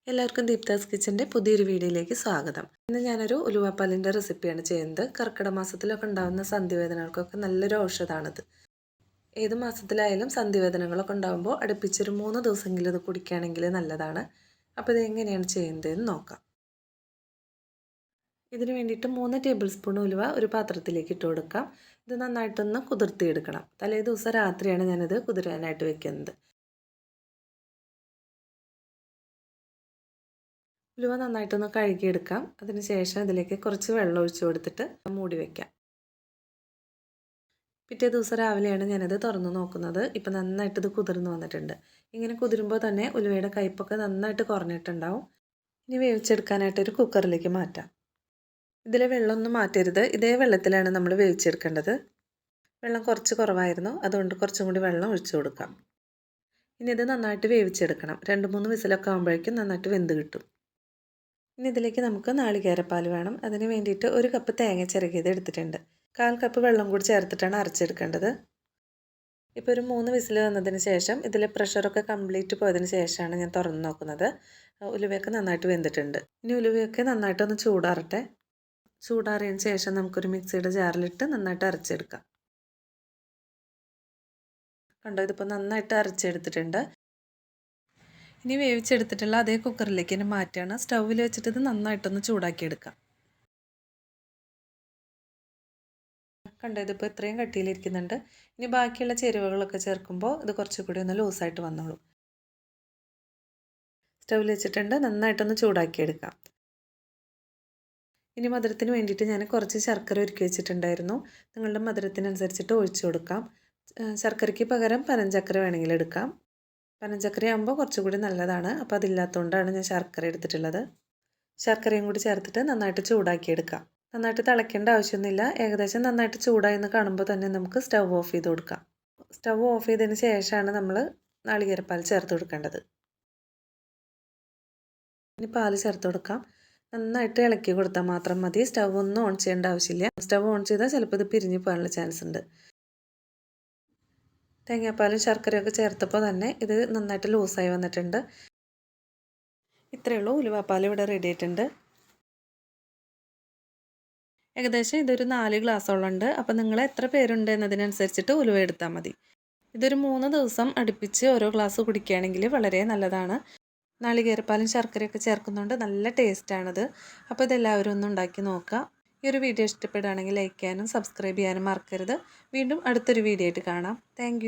എല്ലാവർക്കും ദീപ്താസ് കിച്ചൻ്റെ പുതിയൊരു വീഡിയോയിലേക്ക് സ്വാഗതം. ഇന്ന് ഞാനൊരു ഉലുവാപ്പാലിൻ്റെ റെസിപ്പിയാണ് ചെയ്യുന്നത്. കർക്കിടക മാസത്തിലൊക്കെ ഉണ്ടാകുന്ന സന്ധിവേദനകൾക്കൊക്കെ നല്ലൊരു ഔഷധമാണിത്. ഏത് മാസത്തിലായാലും സന്ധിവേദനകളൊക്കെ ഉണ്ടാകുമ്പോൾ അടുപ്പിച്ചൊരു 3 ദിവസമെങ്കിലും ഇത് കുടിക്കുകയാണെങ്കിൽ നല്ലതാണ്. അപ്പോൾ ഇത് എങ്ങനെയാണ് ചെയ്യുന്നതെന്ന് നോക്കാം. ഇതിന് വേണ്ടിയിട്ട് 3 ടേബിൾ സ്പൂൺ ഉലുവ ഒരു പാത്രത്തിലേക്ക് ഇട്ട് കൊടുക്കാം. ഇത് നന്നായിട്ടൊന്ന് കുതിർത്തിയെടുക്കണം. തലേ ദിവസം രാത്രിയാണ് ഞാനിത് കുതിരാനായിട്ട് വെക്കുന്നത്. ഉലുവ നന്നായിട്ടൊന്ന് കഴുകിയെടുക്കാം. അതിനുശേഷം ഇതിലേക്ക് കുറച്ച് വെള്ളം ഒഴിച്ചു കൊടുത്തിട്ട് മൂടി വയ്ക്കാം. പിറ്റേ ദിവസം രാവിലെയാണ് ഞാനത് തുറന്നു നോക്കുന്നത്. ഇപ്പം നന്നായിട്ട് ഇത് കുതിർന്ന് വന്നിട്ടുണ്ട്. ഇങ്ങനെ കുതിരുമ്പോൾ തന്നെ ഉലുവയുടെ കയ്പ്പൊക്കെ നന്നായിട്ട് കുറഞ്ഞിട്ടുണ്ടാവും. ഇനി വേവിച്ചെടുക്കാനായിട്ടൊരു കുക്കറിലേക്ക് മാറ്റാം. ഇതിലെ വെള്ളമൊന്നും മാറ്റരുത്. ഇതേ വെള്ളത്തിലാണ് നമ്മൾ വേവിച്ചെടുക്കേണ്ടത്. വെള്ളം കുറച്ച് കുറവായിരുന്നു, അതുകൊണ്ട് കുറച്ചും കൂടി വെള്ളം ഒഴിച്ചു കൊടുക്കാം. ഇനി ഇത് നന്നായിട്ട് വേവിച്ചെടുക്കണം. 2-3 വിസിലൊക്കെ ആകുമ്പോഴേക്കും നന്നായിട്ട് വെന്ത് കിട്ടും. ഇനി ഇതിലേക്ക് നമുക്ക് നാളികേരപ്പാൽ വേണം. അതിന് വേണ്ടിയിട്ട് 1 കപ്പ് തേങ്ങ ചിരകിയത് എടുത്തിട്ടുണ്ട്. 1/4 കപ്പ് വെള്ളം കൂടി ചേർത്തിട്ടാണ് അരച്ചെടുക്കേണ്ടത്. ഇപ്പോൾ ഒരു 3 വിസിൽ വന്നതിന് ശേഷം ഇതിലെ പ്രഷറൊക്കെ കംപ്ലീറ്റ് പോയതിന് ശേഷമാണ് ഞാൻ തുറന്ന് നോക്കുന്നത്. ഉലുവയൊക്കെ നന്നായിട്ട് വെന്തിട്ടുണ്ട്. ഇനി ഉലുവയൊക്കെ നന്നായിട്ടൊന്ന് ചൂടാറട്ടെ. ചൂടാറിയതിന് ശേഷം നമുക്കൊരു മിക്സിയുടെ ജാറിലിട്ട് നന്നായിട്ട് അരച്ചെടുക്കാം. കണ്ടോ, ഇതിപ്പോൾ നന്നായിട്ട് അരച്ചെടുത്തിട്ടുണ്ട്. ഇനി വേവിച്ചെടുത്തിട്ടുള്ള അതേ കുക്കറിലേക്ക് തന്നെ മാറ്റുകയാണ്. സ്റ്റൗവിൽ വെച്ചിട്ട് ഇത് നന്നായിട്ടൊന്ന് ചൂടാക്കിയെടുക്കാം. കണ്ടോ, ഇതിപ്പോൾ ഇത്രയും കട്ടിയിലിരിക്കുന്നുണ്ട്. ഇനി ബാക്കിയുള്ള ചേരുവകളൊക്കെ ചേർക്കുമ്പോൾ ഇത് കുറച്ചുകൂടി ഒന്ന് ലൂസായിട്ട് വന്നോളൂ. സ്റ്റൗവിൽ വെച്ചിട്ടുണ്ട്, നന്നായിട്ടൊന്ന് ചൂടാക്കിയെടുക്കാം. ഇനി മധുരത്തിന് വേണ്ടിയിട്ട് ഞാൻ കുറച്ച് ശർക്കര ഒരുക്കി വെച്ചിട്ടുണ്ടായിരുന്നു. നിങ്ങളുടെ മധുരത്തിനനുസരിച്ചിട്ട് ഒഴിച്ചു കൊടുക്കാം. ശർക്കരയ്ക്ക് പകരം പനഞ്ചക്കര വേണമെങ്കിൽ എടുക്കാം. പനഞ്ചക്കരയാകുമ്പോൾ കുറച്ചുകൂടി നല്ലതാണ്. അപ്പോൾ അതില്ലാത്തതുകൊണ്ടാണ് ഞാൻ ശർക്കര എടുത്തിട്ടുള്ളത്. ശർക്കരയും കൂടി ചേർത്തിട്ട് നന്നായിട്ട് ചൂടാക്കിയെടുക്കാം. നന്നായിട്ട് തിളയ്ക്കേണ്ട ആവശ്യമൊന്നുമില്ല. ഏകദേശം നന്നായിട്ട് ചൂടായി എന്ന് കാണുമ്പോൾ തന്നെ നമുക്ക് സ്റ്റൗ ഓഫ് ചെയ്ത് കൊടുക്കാം. സ്റ്റൗ ഓഫ് ചെയ്തതിന് ശേഷമാണ് നമ്മൾ നാളികേരപ്പാൽ ചേർത്ത് കൊടുക്കേണ്ടത്. ഇനി പാൽ ചേർത്ത് കൊടുക്കാം. നന്നായിട്ട് ഇളക്കി കൊടുത്താൽ മാത്രം മതി. സ്റ്റൗ ഒന്നും ഓൺ ചെയ്യേണ്ട ആവശ്യമില്ല. സ്റ്റൗ ഓൺ ചെയ്താൽ ചിലപ്പോൾ ഇത് പിരിഞ്ഞു പോകാനുള്ള ചാൻസ് ഉണ്ട്. തേങ്ങാപ്പാലും ശർക്കരയൊക്കെ ചേർത്തപ്പോൾ തന്നെ ഇത് നന്നായിട്ട് ലൂസായി വന്നിട്ടുണ്ട്. ഇത്രയേ ഉള്ളൂ. ഉലുവാപ്പാൽ ഇവിടെ റെഡി ആയിട്ടുണ്ട്. ഏകദേശം ഇതൊരു 4 ഗ്ലാസോളം ഉണ്ട്. അപ്പോൾ നിങ്ങൾ എത്ര പേരുണ്ട് എന്നതിനനുസരിച്ചിട്ട് ഉലുവ എടുത്താൽ മതി. ഇതൊരു 3 ദിവസം അടുപ്പിച്ച് ഓരോ ഗ്ലാസ് കുടിക്കുകയാണെങ്കിൽ വളരെ നല്ലതാണ്. നാളികേരപ്പാലും ശർക്കരയൊക്കെ ചേർക്കുന്നുണ്ട്, നല്ല ടേസ്റ്റാണിത്. അപ്പോൾ ഇതെല്ലാവരും ഒന്ന് ഉണ്ടാക്കി നോക്കുക. ഈ ഒരു വീഡിയോ ഇഷ്ടപ്പെടുകയാണെങ്കിൽ ലൈക്ക് ചെയ്യാനും സബ്സ്ക്രൈബ് ചെയ്യാനും മറക്കരുത്. വീണ്ടും അടുത്തൊരു വീഡിയോ ആയിട്ട് കാണാം. താങ്ക്